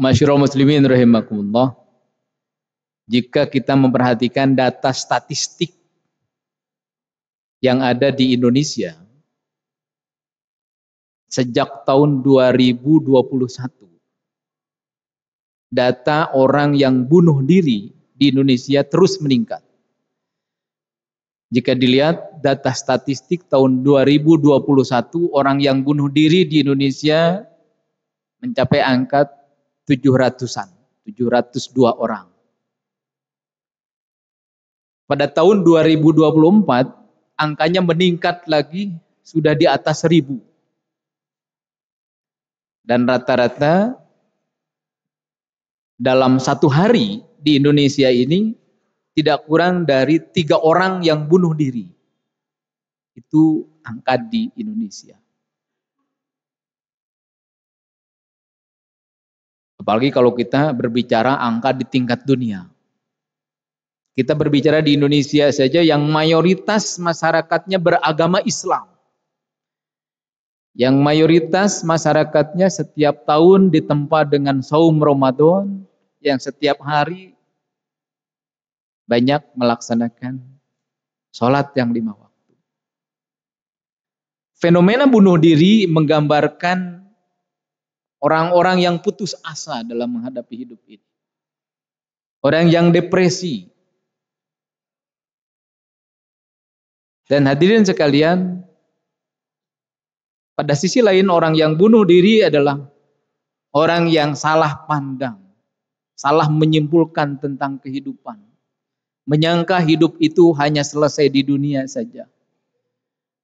Masyarul muslimin rahimakumullah, jika kita memperhatikan data statistik yang ada di Indonesia sejak tahun 2021, data orang yang bunuh diri di Indonesia terus meningkat. Jika dilihat data statistik tahun 2021, orang yang bunuh diri di Indonesia mencapai angka 700-an, 702 orang. Pada tahun 2024, angkanya meningkat lagi, sudah di atas 1000. Dan rata-rata dalam satu hari di Indonesia ini tidak kurang dari 3 orang yang bunuh diri. Itu angka di Indonesia. Apalagi kalau kita berbicara angka di tingkat dunia. Kita berbicara di Indonesia saja yang mayoritas masyarakatnya beragama Islam. Yang mayoritas masyarakatnya setiap tahun ditempa dengan saum Ramadan, yang setiap hari banyak melaksanakan sholat yang 5 waktu. Fenomena bunuh diri menggambarkan orang-orang yang putus asa dalam menghadapi hidup ini. Orang yang depresi. Dan hadirin sekalian, pada sisi lain orang yang bunuh diri adalah orang yang salah pandang, salah menyimpulkan tentang kehidupan. Menyangka hidup itu hanya selesai di dunia saja.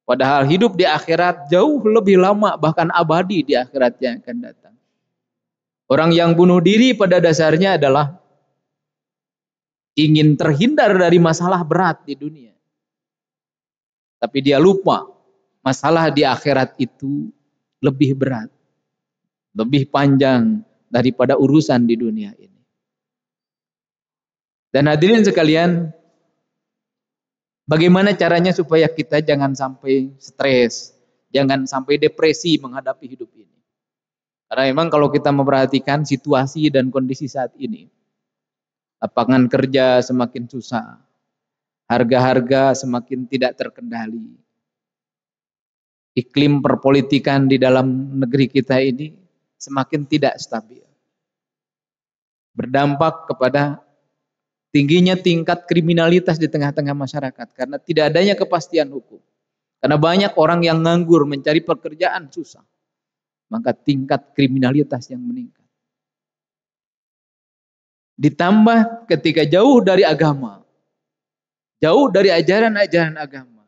Padahal hidup di akhirat jauh lebih lama, bahkan abadi di akhirat yang akan datang. Orang yang bunuh diri pada dasarnya adalah ingin terhindar dari masalah berat di dunia. Tapi dia lupa masalah di akhirat itu lebih berat, lebih panjang daripada urusan di dunia ini. Dan hadirin sekalian, bagaimana caranya supaya kita jangan sampai stres, jangan sampai depresi menghadapi hidup ini. Karena memang kalau kita memperhatikan situasi dan kondisi saat ini, lapangan kerja semakin susah, harga-harga semakin tidak terkendali. Iklim perpolitikan di dalam negeri kita ini semakin tidak stabil. Berdampak kepada tingginya tingkat kriminalitas di tengah-tengah masyarakat karena tidak adanya kepastian hukum. Karena banyak orang yang nganggur mencari pekerjaan susah. Maka tingkat kriminalitas yang meningkat. Ditambah ketika jauh dari agama, jauh dari ajaran-ajaran agama,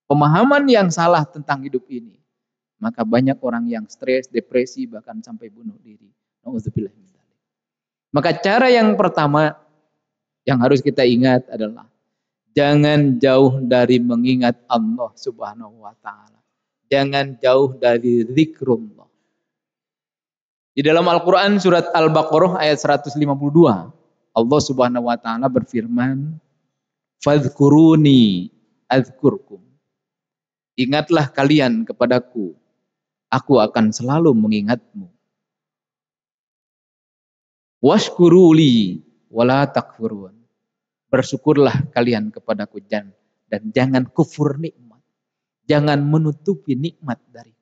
pemahaman yang salah tentang hidup ini, maka banyak orang yang stres, depresi, bahkan sampai bunuh diri. Nauzubillah min dzalik. Maka cara yang pertama yang harus kita ingat adalah jangan jauh dari mengingat Allah Subhanahu wa taala. Jangan jauh dari zikrullah. Di dalam Al-Qur'an surat Al-Baqarah ayat 152, Allah Subhanahu wa taala berfirman, "Fadhkuruni adzkurkum." Ingatlah kalian kepadaku, aku akan selalu mengingatmu. Washkuruli wala takfurun. Bersyukurlah kalian kepadaku dan jangan kufur nikmat. Jangan menutupi nikmat dariku.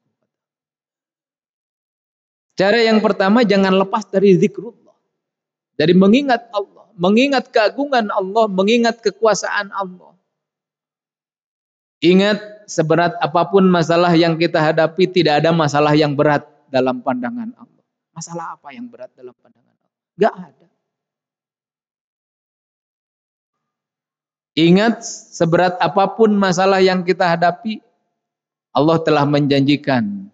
Cara yang pertama, jangan lepas dari zikrullah. Dari mengingat Allah, mengingat keagungan Allah, mengingat kekuasaan Allah. Ingat, seberat apapun masalah yang kita hadapi, tidak ada masalah yang berat dalam pandangan Allah. Masalah apa yang berat dalam pandangan Allah? Gak ada. Ingat, seberat apapun masalah yang kita hadapi, Allah telah menjanjikan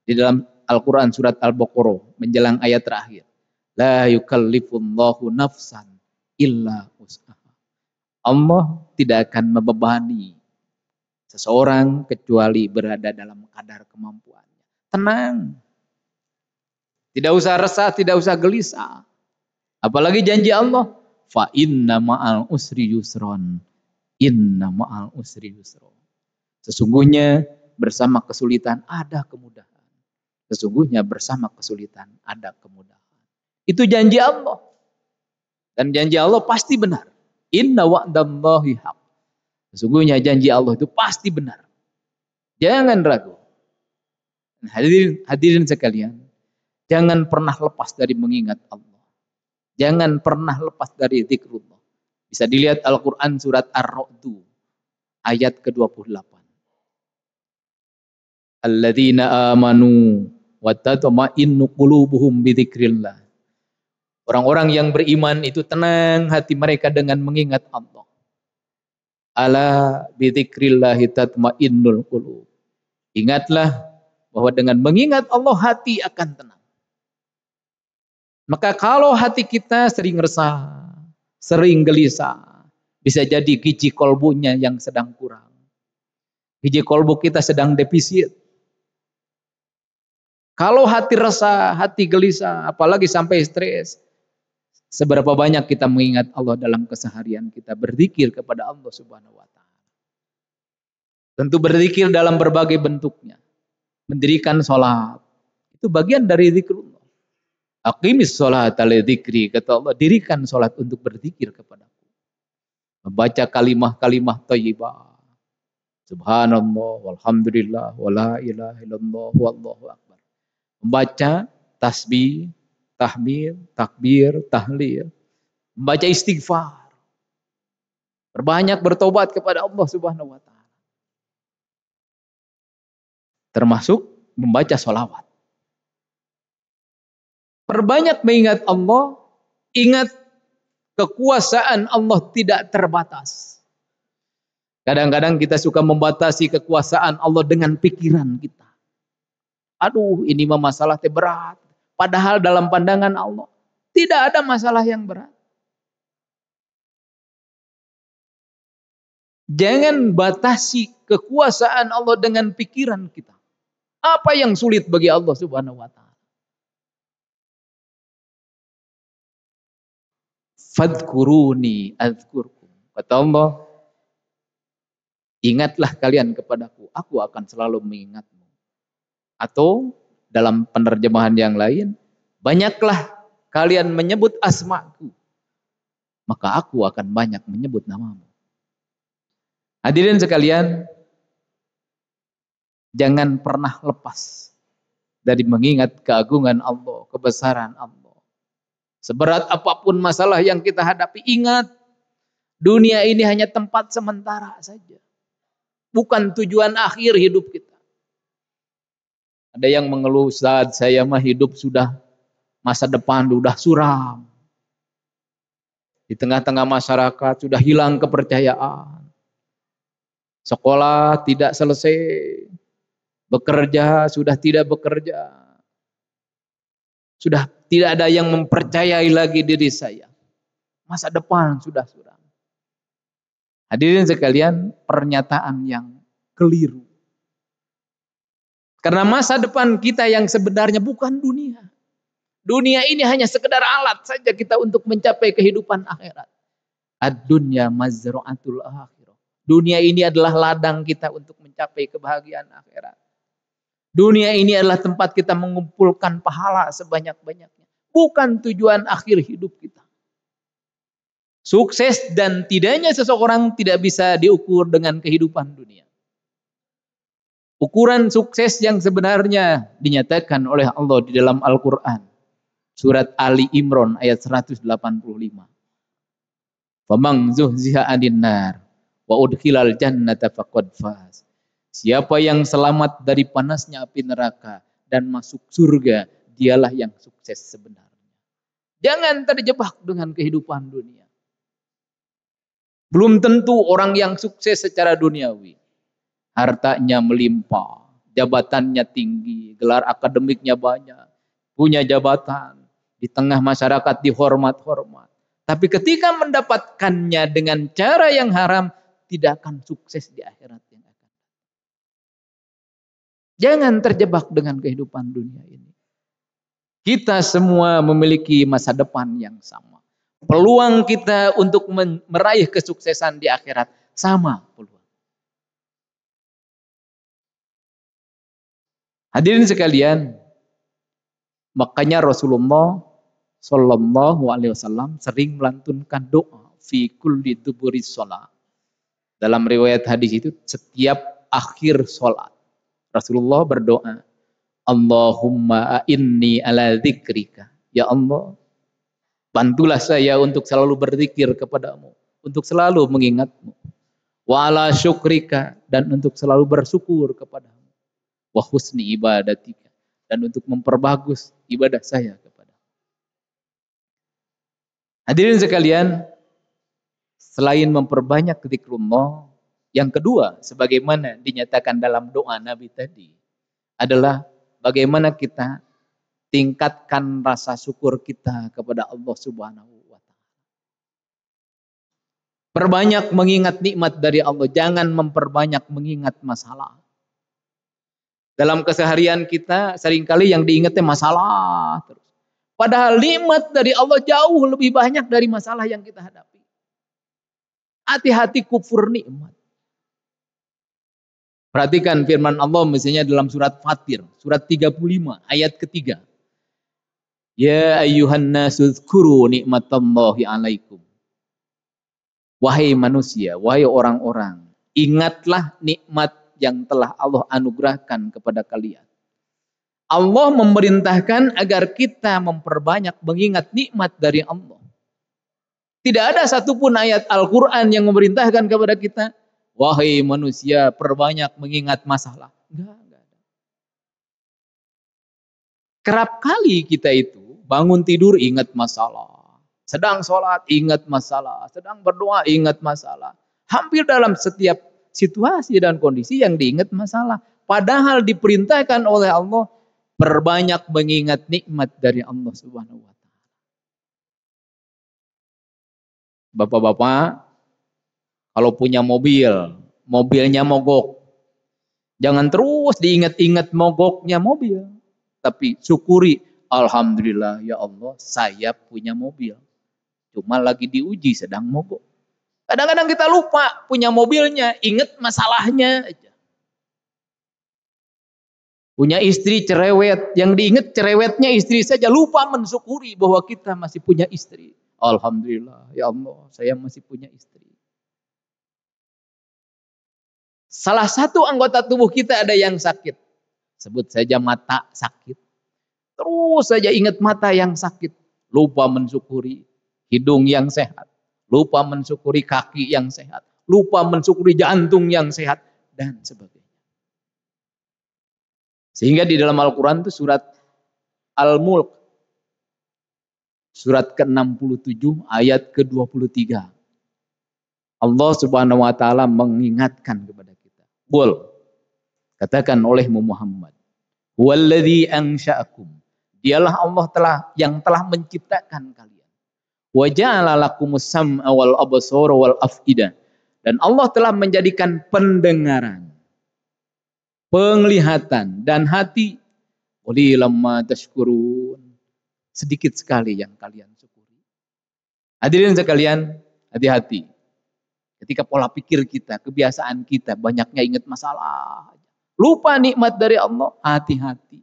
di dalam Al-Quran surat Al-Baqarah menjelang ayat terakhir. La yukallifullahu nafsan illa wus'aha. Allah tidak akan membebani seseorang kecuali berada dalam kadar kemampuannya. Tenang. Tidak usah resah, tidak usah gelisah. Apalagi janji Allah, fa inna ma'al usri yusron. Inna ma'al usri yusron. Sesungguhnya bersama kesulitan ada kemudahan. Sesungguhnya bersama kesulitan ada kemudahan. Itu janji Allah. Dan janji Allah pasti benar. Inna wa'dallahi haq. Sesungguhnya janji Allah itu pasti benar. Jangan ragu. Hadirin sekalian, jangan pernah lepas dari mengingat Allah. Jangan pernah lepas dari zikrullah. Bisa dilihat Al-Quran surat Ar-Ra'd ayat ke-28. Alladzina amanu wa tatma'innu qulubuhum bidzikrillah. Orang-orang yang beriman itu tenang hati mereka dengan mengingat Allah. Ala bidzikrillah tatma'innul qulub. Ingatlah bahwa dengan mengingat Allah hati akan tenang. Maka kalau hati kita sering resah, sering gelisah, bisa jadi gizi kolbunya yang sedang kurang. Gizi kolbu kita sedang defisit. Kalau hati resah, hati gelisah, apalagi sampai stres, seberapa banyak kita mengingat Allah dalam keseharian kita, berzikir kepada Allah Subhanahu wa taala. Tentu berzikir dalam berbagai bentuknya. Mendirikan sholat, itu bagian dari zikrullah. Aqimis sholat ala dzikri, kata Allah, dirikan sholat untuk berzikir kepadaku. Membaca kalimah-kalimah thayyibah. Subhanallah, walhamdulillah, wala ilaha illallah, wallahu akbar. Membaca tasbih, tahmid, takbir, tahlil. Membaca istighfar. Berbanyak bertobat kepada Allah Subhanahu wa taala. Termasuk membaca sholawat. Perbanyak mengingat Allah, ingat kekuasaan Allah tidak terbatas. Kadang-kadang kita suka membatasi kekuasaan Allah dengan pikiran kita. Aduh, ini mah masalah berat. Padahal dalam pandangan Allah tidak ada masalah yang berat. Jangan batasi kekuasaan Allah dengan pikiran kita. Apa yang sulit bagi Allah Subhanahu wa taala? Fadhkuruni adzkurkum. Kata Allah, ingatlah kalian kepadaku, aku akan selalu mengingatmu. Atau dalam penerjemahan yang lain, banyaklah kalian menyebut asmaku, maka aku akan banyak menyebut namamu. Hadirin sekalian, jangan pernah lepas dari mengingat keagungan Allah, kebesaran Allah. Seberat apapun masalah yang kita hadapi, ingat, dunia ini hanya tempat sementara saja. Bukan tujuan akhir hidup kita. Ada yang mengeluh, saat saya mah hidup sudah, masa depan sudah suram. Di tengah-tengah masyarakat sudah hilang kepercayaan. Sekolah tidak selesai. Bekerja sudah tidak bekerja. Sudah tidak ada yang mempercayai lagi diri saya. Masa depan sudah suram. Hadirin sekalian, pernyataan yang keliru. Karena masa depan kita yang sebenarnya bukan dunia. Dunia ini hanya sekedar alat saja kita untuk mencapai kehidupan akhirat. Ad-dunya mazra'atul akhirah. Dunia ini adalah ladang kita untuk mencapai kebahagiaan akhirat. Dunia ini adalah tempat kita mengumpulkan pahala sebanyak-banyaknya. Bukan tujuan akhir hidup kita. Sukses dan tidaknya seseorang tidak bisa diukur dengan kehidupan dunia. Ukuran sukses yang sebenarnya dinyatakan oleh Allah di dalam Al-Quran. Surat Ali Imran ayat 185. Famang zuhziha 'anil nar wa udkhilal jannata faqad faz. Siapa yang selamat dari panasnya api neraka dan masuk surga, dialah yang sukses sebenarnya. Jangan terjebak dengan kehidupan dunia. Belum tentu orang yang sukses secara duniawi. Hartanya melimpah, jabatannya tinggi, gelar akademiknya banyak, punya jabatan, di tengah masyarakat dihormat-hormat. Tapi ketika mendapatkannya dengan cara yang haram, tidak akan sukses di akhirat yang akan. Jangan terjebak dengan kehidupan dunia ini. Kita semua memiliki masa depan yang sama. Peluang kita untuk meraih kesuksesan di akhirat sama peluang. Hadirin sekalian, makanya Rasulullah Sallallahu alaihi wasallam sering melantunkan doa fi kulli duburis shalah. Dalam riwayat hadis itu setiap akhir sholat Rasulullah berdoa, Allahumma inni ala dzikrika. Ya Allah, bantulah saya untuk selalu berzikir kepadamu, untuk selalu mengingatmu. Wa ala syukrika, dan untuk selalu bersyukur kepadamu. Wa husni ibadatika, dan untuk memperbagus ibadah saya kepadamu. Hadirin sekalian, selain memperbanyak zikrullah, yang kedua, sebagaimana dinyatakan dalam doa Nabi tadi, adalah bagaimana kita tingkatkan rasa syukur kita kepada Allah Subhanahu wa Ta'ala. Perbanyak mengingat nikmat dari Allah, jangan memperbanyak mengingat masalah. Dalam keseharian kita seringkali yang diingatnya masalah terus. Padahal nikmat dari Allah jauh lebih banyak dari masalah yang kita hadapi. Hati-hati kufur nikmat. Perhatikan firman Allah misalnya dalam surat Fatir, surat 35 ayat ketiga. Ya ayyuhan nasu dzkuru nikmatallahi alaikum. Wahai manusia, wahai orang-orang, ingatlah nikmat yang telah Allah anugerahkan kepada kalian. Allah memerintahkan agar kita memperbanyak mengingat nikmat dari Allah. Tidak ada satupun ayat Al-Quran yang memerintahkan kepada kita, wahai manusia, perbanyak mengingat masalah. Enggak ada. Kerap kali kita itu bangun tidur ingat masalah. Sedang sholat ingat masalah. Sedang berdoa ingat masalah. Hampir dalam setiap situasi dan kondisi yang diingat masalah. Padahal diperintahkan oleh Allah, perbanyak mengingat nikmat dari Allah Subhanahu wa Ta'ala. Bapak-bapak, kalau punya mobil, mobilnya mogok, jangan terus diingat-ingat mogoknya mobil. Tapi syukuri, alhamdulillah ya Allah, saya punya mobil. Cuma lagi diuji, sedang mogok. Kadang-kadang kita lupa punya mobilnya, ingat masalahnya aja. Punya istri cerewet, yang diingat cerewetnya istri saja, lupa mensyukuri bahwa kita masih punya istri. Alhamdulillah ya Allah, saya masih punya istri. Salah satu anggota tubuh kita ada yang sakit. Sebut saja mata sakit. Terus saja ingat mata yang sakit. Lupa mensyukuri hidung yang sehat. Lupa mensyukuri kaki yang sehat. Lupa mensyukuri jantung yang sehat. Dan sebagainya. Sehingga di dalam Al-Quran itu surat Al-Mulk. Surat ke-67 ayat ke-23. Allah Subhanahu wa Ta'ala mengingatkan kepada kita. Qul, katakan olehmu Muhammad, huwallazi ansha'akum. Dialah Allah yang telah menciptakan kalian. Wa ja'ala lakumus sam'a wal absara wal af'idah. Dan Allah telah menjadikan pendengaran, penglihatan dan hati. Qalilan ma tashkurun. Sedikit sekali yang kalian syukuri. Hadirin sekalian, hati-hati. Ketika pola pikir kita, kebiasaan kita, banyaknya ingat masalah. Lupa nikmat dari Allah, hati-hati.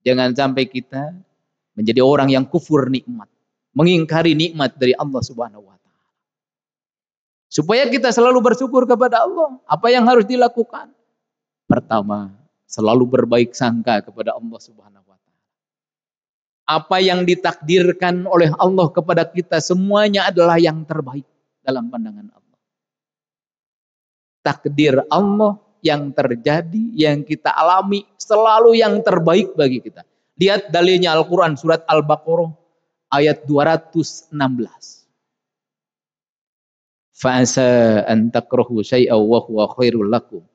Jangan sampai kita menjadi orang yang kufur nikmat. Mengingkari nikmat dari Allah Subhanahu wa Ta'ala. Supaya kita selalu bersyukur kepada Allah. Apa yang harus dilakukan? Pertama, selalu berbaik sangka kepada Allah Subhanahu wa Ta'ala. Apa yang ditakdirkan oleh Allah kepada kita semuanya adalah yang terbaik dalam pandangan Allah. Takdir Allah yang terjadi, yang kita alami selalu yang terbaik bagi kita. Lihat dalilnya Al-Quran surat Al-Baqarah ayat 216. Fa'asa an takrahu syai'aw wa huwa khairul lakum.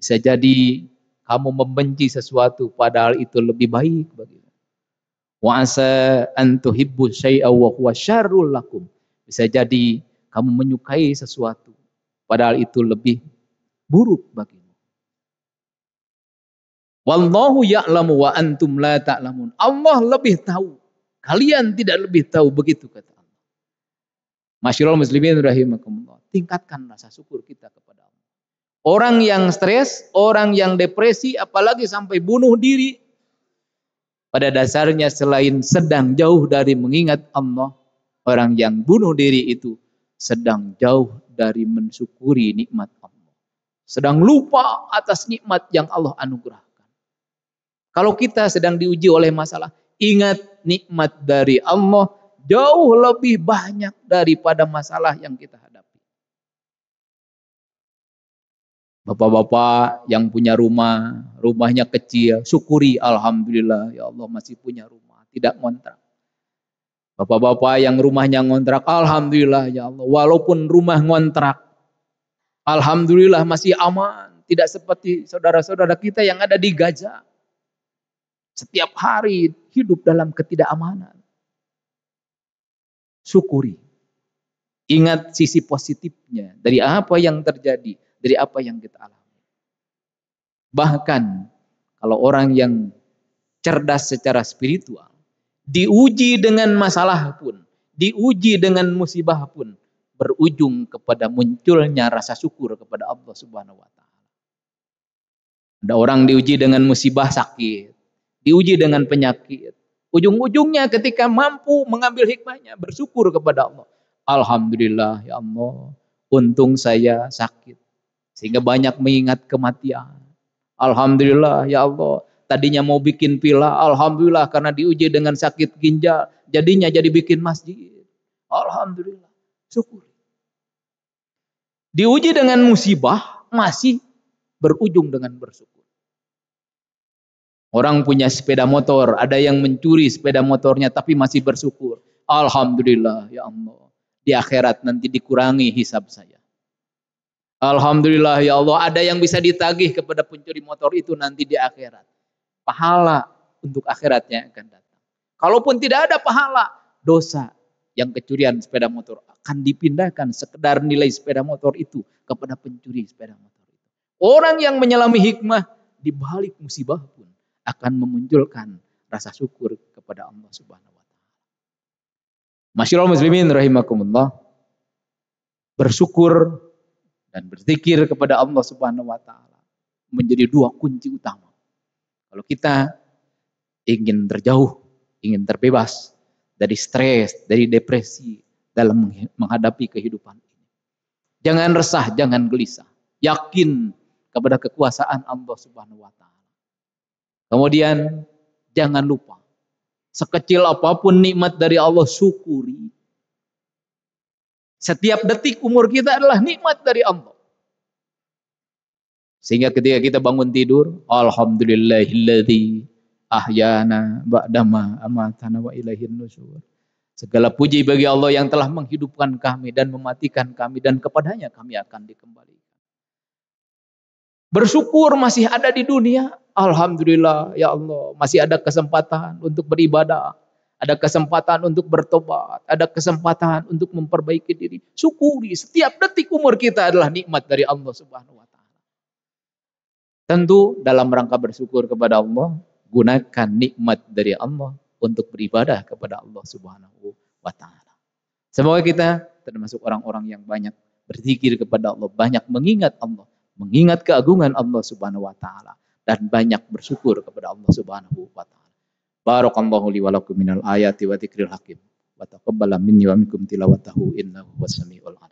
Bisa jadi kamu membenci sesuatu padahal itu lebih baik bagi kamu. Wa asa an tuhibbu syai'aw wa huwa syarrul lakum. Bisa jadi kamu menyukai sesuatu padahal itu lebih buruk bagimu. Wallahu ya'lamu wa antum la ta'lamun. Allah lebih tahu, kalian tidak lebih tahu, begitu kata Allah. Masyaallah muslimin rahimakumullah. Tingkatkan rasa syukur kita kepada Allah. Orang yang stres, orang yang depresi, apalagi sampai bunuh diri, Pada dasarnya selain sedang jauh dari mengingat Allah, orang yang bunuh diri itu sedang jauh dari mensyukuri nikmat Allah. Sedang lupa atas nikmat yang Allah anugerahkan. Kalau kita sedang diuji oleh masalah, ingat nikmat dari Allah jauh lebih banyak daripada masalah yang kita hadapi. Bapak-bapak yang punya rumah, rumahnya kecil, syukuri alhamdulillah ya Allah masih punya rumah, tidak ngontrak. Bapak-bapak yang rumahnya ngontrak, alhamdulillah ya Allah, walaupun rumah ngontrak, alhamdulillah masih aman, tidak seperti saudara-saudara kita yang ada di Gaza. Setiap hari hidup dalam ketidakamanan. Syukuri. Ingat sisi positifnya dari apa yang terjadi, dari apa yang kita alami. Bahkan kalau orang yang cerdas secara spiritual, diuji dengan masalah pun, diuji dengan musibah pun, berujung kepada munculnya rasa syukur kepada Allah Subhanahu wa taala. Ada orang diuji dengan musibah sakit, diuji dengan penyakit. Ujung-ujungnya ketika mampu mengambil hikmahnya, bersyukur kepada Allah. Alhamdulillah ya Allah, untung saya sakit. Sehingga banyak mengingat kematian. Alhamdulillah ya Allah, tadinya mau bikin pila, alhamdulillah karena diuji dengan sakit ginjal, jadinya jadi bikin masjid. Alhamdulillah, syukur. Diuji dengan musibah, masih berujung dengan bersyukur. Orang punya sepeda motor, ada yang mencuri sepeda motornya tapi masih bersyukur. Alhamdulillah ya Allah, di akhirat nanti dikurangi hisab saya. Alhamdulillah ya Allah, ada yang bisa ditagih kepada pencuri motor itu nanti di akhirat. Pahala untuk akhiratnya akan datang. Kalaupun tidak ada pahala, dosa yang kecurian sepeda motor akan dipindahkan sekedar nilai sepeda motor itu kepada pencuri sepeda motor itu. Orang yang menyelami hikmah di balik musibah pun akan memunculkan rasa syukur kepada Allah Subhanahu wa taala. Masyaallah muslimin rahimakumullah. Bersyukur dan berzikir kepada Allah Subhanahu wa taala menjadi dua kunci utama. Kalau kita ingin terjauh, ingin terbebas dari stres, dari depresi dalam menghadapi kehidupan ini. Jangan resah, jangan gelisah. Yakin kepada kekuasaan Allah Subhanahu wa taala. Kemudian jangan lupa, sekecil apapun nikmat dari Allah, syukuri. Setiap detik umur kita adalah nikmat dari Allah. Sehingga ketika kita bangun tidur, alhamdulillahilladzi ahyana ba'dama amatana wa ilaihin nusyur. Segala puji bagi Allah yang telah menghidupkan kami dan mematikan kami, dan kepadanya kami akan dikembalikan. Bersyukur masih ada di dunia. Alhamdulillah ya Allah, masih ada kesempatan untuk beribadah, ada kesempatan untuk bertobat, ada kesempatan untuk memperbaiki diri. Syukuri, setiap detik umur kita adalah nikmat dari Allah Subhanahu wa taala. Tentu dalam rangka bersyukur kepada Allah, gunakan nikmat dari Allah untuk beribadah kepada Allah Subhanahu wa taala. Semoga kita termasuk orang-orang yang banyak berzikir kepada Allah, banyak mengingat Allah, mengingat keagungan Allah Subhanahu wa taala, dan banyak bersyukur kepada Allah Subhanahu wa taala. Barakallahu li wa lakum minal ayati wa dzikril hakim. Wa taqabbala minni wa minkum tilawatahu innahu was samiul alim.